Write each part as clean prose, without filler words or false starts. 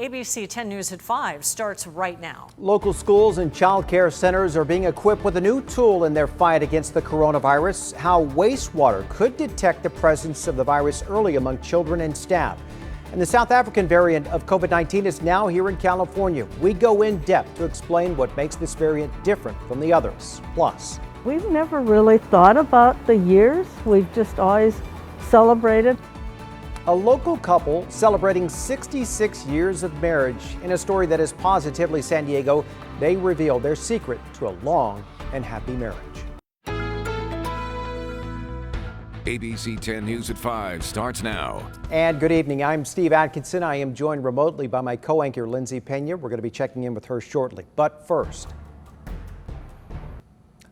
ABC 10 News at 5 starts right now. Local schools and child care centers are being equipped with a new tool in their fight against the coronavirus, how wastewater could detect the presence of the virus early among children and staff. And the South African variant of COVID-19 is now here in California. We go in depth to explain what makes this variant different from the others. Plus, we've never really thought about the years. We've just always celebrated. A local couple celebrating 66 years of marriage. In a story that is positively San Diego, they reveal their secret to a long and happy marriage. ABC 10 News at 5 starts now. And good evening. I'm Steve Atkinson. I am joined remotely by my co-anchor Lindsay Pena. We're going to be checking in with her shortly. But first,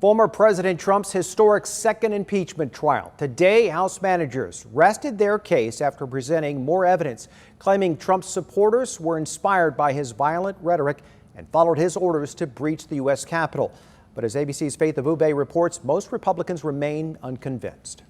former President Trump's historic second impeachment trial. Today, House managers rested their case after presenting more evidence, claiming Trump's supporters were inspired by his violent rhetoric and followed his orders to breach the U.S. Capitol. But as ABC's Faith Abube reports, most Republicans remain unconvinced.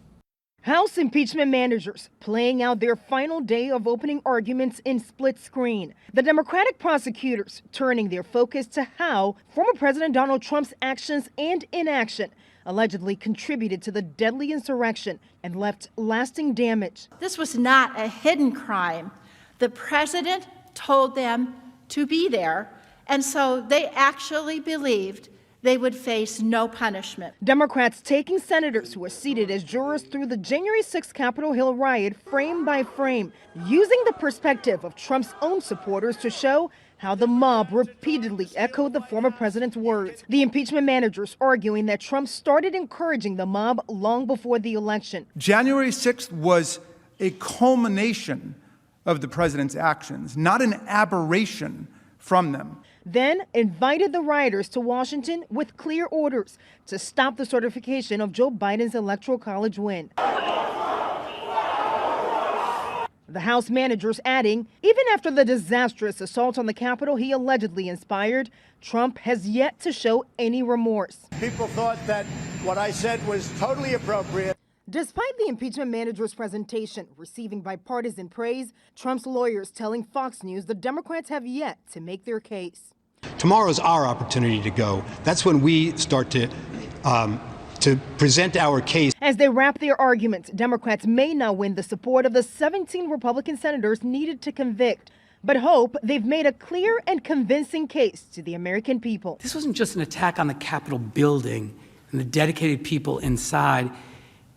House impeachment managers playing out their final day of opening arguments in split screen. The Democratic prosecutors turning their focus to how former President Donald Trump's actions and inaction allegedly contributed to the deadly insurrection and left lasting damage. This was not a hidden crime. The president told them to be there, and so they actually believed they would face no punishment. Democrats taking senators who were seated as jurors through the January 6th Capitol Hill riot frame by frame, using the perspective of Trump's own supporters to show how the mob repeatedly echoed the former president's words. The impeachment managers arguing that Trump started encouraging the mob long before the election. January 6th was a culmination of the president's actions, not an aberration from them. Then invited the rioters to Washington with clear orders to stop the certification of Joe Biden's Electoral College win. The House managers adding, even after the disastrous assault on the Capitol he allegedly inspired, Trump has yet to show any remorse. People thought that what I said was totally appropriate. Despite the impeachment manager's presentation receiving bipartisan praise, Trump's lawyers telling Fox News the Democrats have yet to make their case. Tomorrow's our opportunity to go. That's when we start to present our case. As they wrap their arguments, Democrats may not win the support of the 17 Republican senators needed to convict, but hope they've made a clear and convincing case to the American people. This wasn't just an attack on the Capitol building and the dedicated people inside.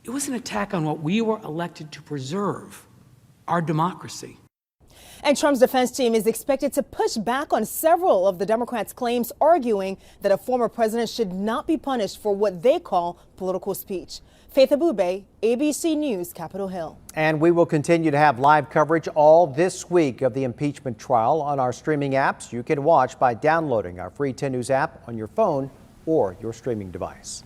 It was an attack on what we were elected to preserve, our democracy. And Trump's defense team is expected to push back on several of the Democrats' claims, arguing that a former president should not be punished for what they call political speech. Faith Abube, ABC News, Capitol Hill. And we will continue to have live coverage all this week of the impeachment trial on our streaming apps. You can watch by downloading our free 10 News app on your phone or your streaming device.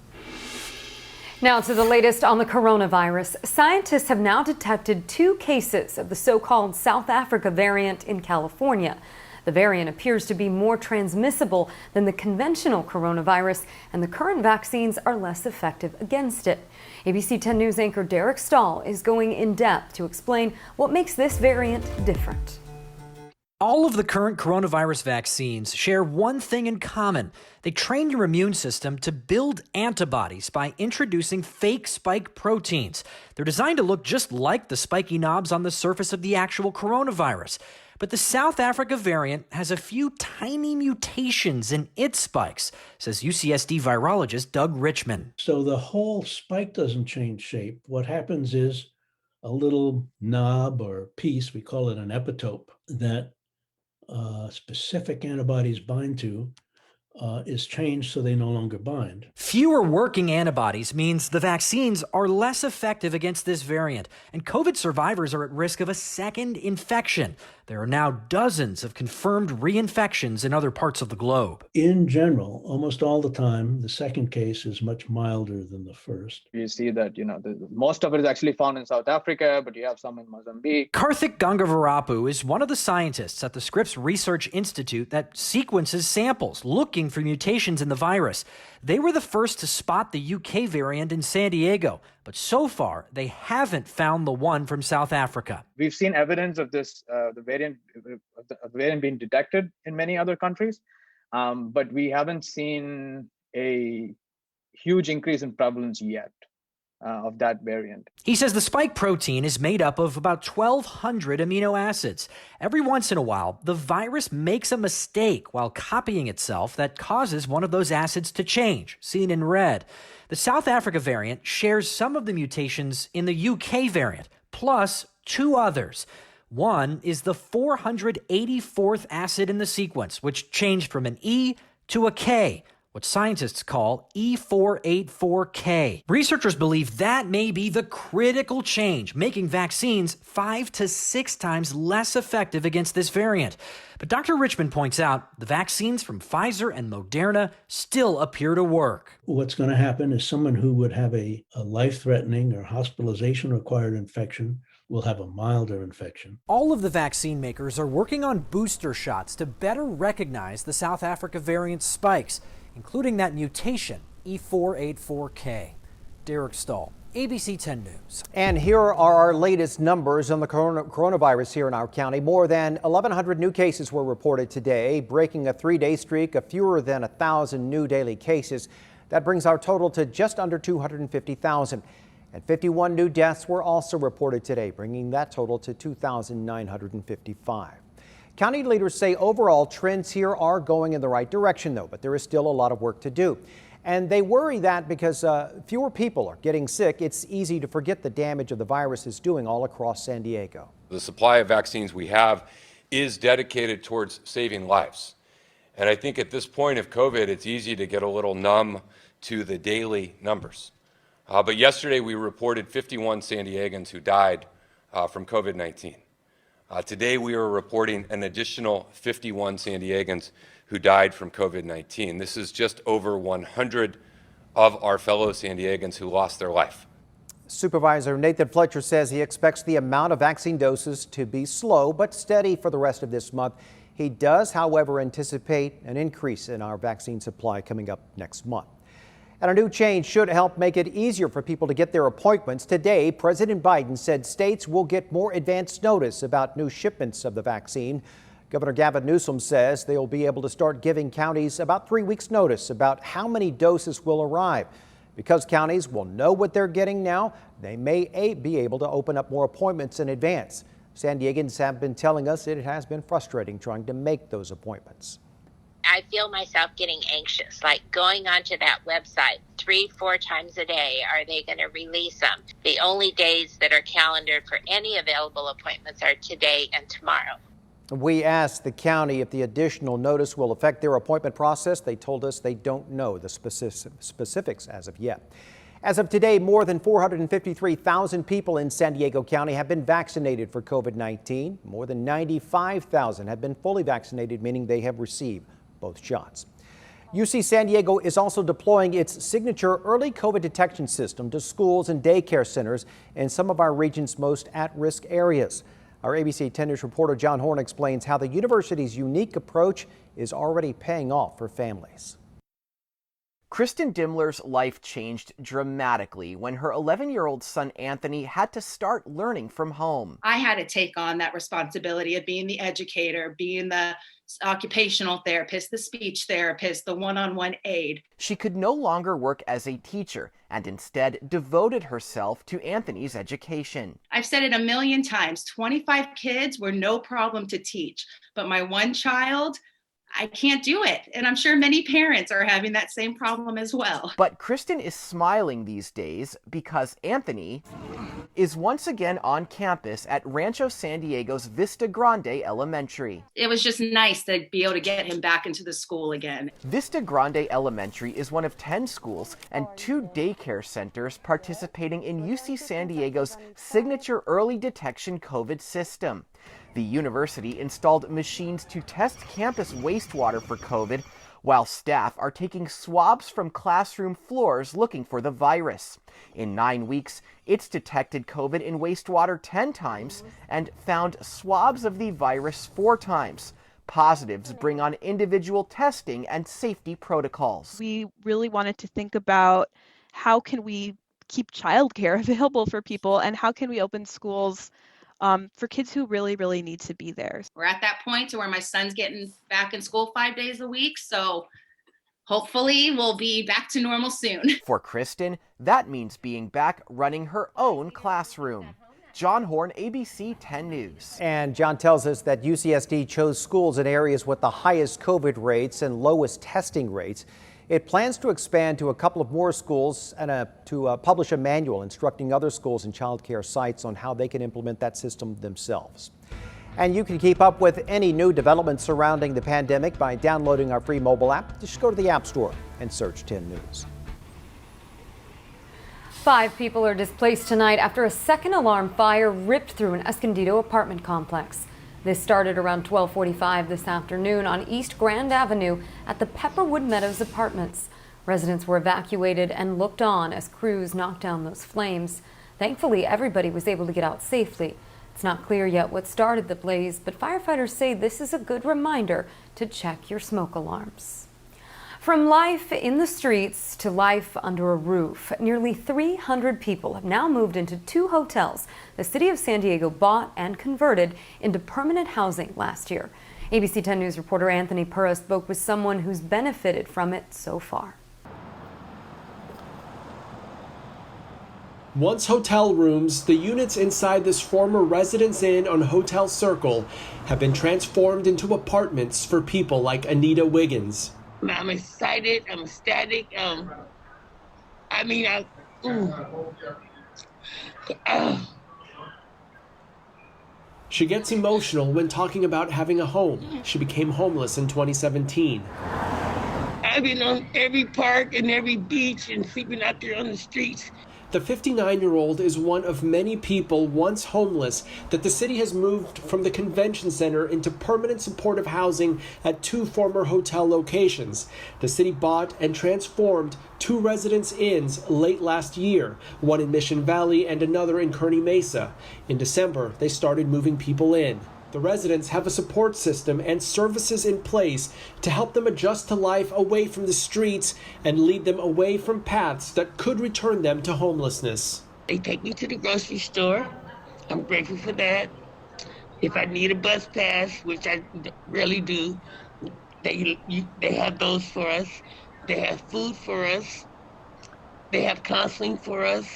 Now to the latest on the coronavirus. Scientists have now detected 2 cases of the so-called South Africa variant in California. The variant appears to be more transmissible than the conventional coronavirus, and the current vaccines are less effective against it. ABC 10 News anchor Derek Stahl is going in depth to explain what makes this variant different. All of the current coronavirus vaccines share one thing in common. They train your immune system to build antibodies by introducing fake spike proteins. They're designed to look just like the spiky knobs on the surface of the actual coronavirus. But the South Africa variant has a few tiny mutations in its spikes, says UCSD virologist Doug Richman. So the whole spike doesn't change shape. What happens is a little knob or piece, we call it an epitope, that specific antibodies bind to is changed so they no longer bind. Fewer working antibodies means the vaccines are less effective against this variant, and COVID survivors are at risk of a second infection. There are now dozens of confirmed reinfections in other parts of the globe. In general, almost all the time, the second case is much milder than the first. You see that, most of it is actually found in South Africa, but you have some in Mozambique. Karthik Gangavarapu is one of the scientists at the Scripps Research Institute that sequences samples looking for mutations in the virus. They were the first to spot the UK variant in San Diego, But so far, they haven't found the one from South Africa. We've seen evidence of this, the variant being detected in many other countries, but we haven't seen a huge increase in prevalence yet of that variant. He says the spike protein is made up of about 1,200 amino acids. Every once in a while, the virus makes a mistake while copying itself that causes one of those acids to change, seen in red. The South Africa variant shares some of the mutations in the UK variant, plus 2 others. One is the 484th acid in the sequence, which changed from an E to a K, what scientists call E484K. Researchers believe that may be the critical change, making vaccines 5 to 6 times less effective against this variant. But Dr. Richmond points out the vaccines from Pfizer and Moderna still appear to work. What's going to happen is someone who would have a life-threatening or hospitalization-required infection will have a milder infection. All of the vaccine makers are working on booster shots to better recognize the South Africa variant spikes, including that mutation, E484K. Derek Stahl, ABC 10 News. And here are our latest numbers on the coronavirus here in our county. More than 1,100 new cases were reported today, breaking a 3-day streak of fewer than 1,000 new daily cases. That brings our total to just under 250,000. And 51 new deaths were also reported today, bringing that total to 2,955. County leaders say overall trends here are going in the right direction, though, but there is still a lot of work to do. And they worry that because fewer people are getting sick, it's easy to forget the damage of the virus is doing all across San Diego. The supply of vaccines we have is dedicated towards saving lives. And I think at this point of COVID, it's easy to get a little numb to the daily numbers. But yesterday we reported 51 San Diegans who died from COVID-19. Today we are reporting an additional 51 San Diegans who died from COVID-19. This is just over 100 of our fellow San Diegans who lost their life. Supervisor Nathan Fletcher says he expects the amount of vaccine doses to be slow but steady for the rest of this month. He does, however, anticipate an increase in our vaccine supply coming up next month. And a new change should help make it easier for people to get their appointments. Today, President Biden said states will get more advance notice about new shipments of the vaccine. Governor Gavin Newsom says they'll be able to start giving counties about 3 weeks' notice about how many doses will arrive. Because counties will know what they're getting now, they may be able to open up more appointments in advance. San Diegans have been telling us it has been frustrating trying to make those appointments. I feel myself getting anxious, like going onto that website 3-4 times a day. Are they going to release them? The only days that are calendared for any available appointments are today and tomorrow. We asked the county if the additional notice will affect their appointment process. They told us they don't know the specifics as of yet. As of today, more than 453,000 people in San Diego County have been vaccinated for COVID-19. More than 95,000 have been fully vaccinated, meaning they have received both shots. UC San Diego is also deploying its signature early COVID detection system to schools and daycare centers in some of our region's most at-risk areas. Our ABC 10 News reporter John Horn explains how the university's unique approach is already paying off for families. Kristen Dimmler's life changed dramatically when her 11-year-old son Anthony had to start learning from home. I had to take on that responsibility of being the educator, being the occupational therapist, the speech therapist, the one-on-one aide. She could no longer work as a teacher and instead devoted herself to Anthony's education. I've said it a million times, 25 kids were no problem to teach, but my one child, I can't do it. And I'm sure many parents are having that same problem as well. But Kristen is smiling these days because Anthony is once again on campus at Rancho San Diego's Vista Grande Elementary. It was just nice to be able to get him back into the school again. Vista Grande Elementary is one of 10 schools and 2 daycare centers participating in UC San Diego's signature early detection COVID system. The university installed machines to test campus wastewater for COVID, while staff are taking swabs from classroom floors looking for the virus. In 9 weeks, it's detected COVID in wastewater 10 times and found swabs of the virus 4 times. Positives bring on individual testing and safety protocols. We really wanted to think about how can we keep childcare available for people, and how can we open schools for kids who really, really need to be there? We're at that point to where my son's getting back in school 5 days a week, so hopefully we'll be back to normal soon. For Kristen, that means being back running her own classroom. John Horn, ABC 10 News. And John tells us that UCSD chose schools in areas with the highest COVID rates and lowest testing rates. It plans to expand to a couple of more schools and to publish a manual instructing other schools and child care sites on how they can implement that system themselves. And you can keep up with any new developments surrounding the pandemic by downloading our free mobile app. Just go to the App Store and search 10 News. 5 people are displaced tonight after a second alarm fire ripped through an Escondido apartment complex. This started around 12:45 this afternoon on East Grand Avenue at the Pepperwood Meadows Apartments. Residents were evacuated and looked on as crews knocked down those flames. Thankfully, everybody was able to get out safely. It's not clear yet what started the blaze, but firefighters say this is a good reminder to check your smoke alarms. From life in the streets to life under a roof, nearly 300 people have now moved into 2 hotels the city of San Diego bought and converted into permanent housing last year. ABC 10 News reporter Anthony Purra spoke with someone who's benefited from it so far. Once hotel rooms, the units inside this former Residence Inn on Hotel Circle have been transformed into apartments for people like Anita Wiggins. I'm excited. I'm ecstatic. She gets emotional when talking about having a home. She became homeless in 2017. I've been on every park and every beach and sleeping out there on the streets. The 59-year-old is one of many people once homeless that the city has moved from the convention center into permanent supportive housing at 2 former hotel locations. The city bought and transformed 2 residence inns late last year, one in Mission Valley and another in Kearny Mesa. In December, they started moving people in. The residents have a support system and services in place to help them adjust to life away from the streets and lead them away from paths that could return them to homelessness. They take me to the grocery store. I'm grateful for that. If I need a bus pass, which I really do, they have those for us. They have food for us. They have counseling for us.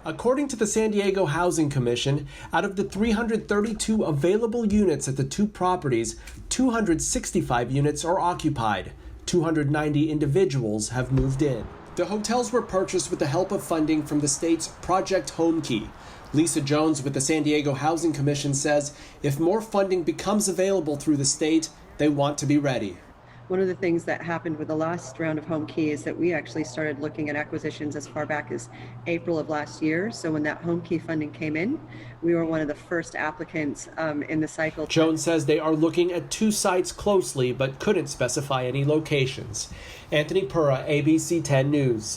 According to the San Diego Housing Commission, out of the 332 available units at the 2 properties, 265 units are occupied. 290 individuals have moved in. The hotels were purchased with the help of funding from the state's Project Homekey. Lisa Jones with the San Diego Housing Commission says if more funding becomes available through the state, they want to be ready. One of the things that happened with the last round of Homekey is that we actually started looking at acquisitions as far back as April of last year. So when that Homekey funding came in, we were one of the first applicants in the cycle. Jones says they are looking at 2 sites closely, but couldn't specify any locations. Anthony Purra, ABC 10 News.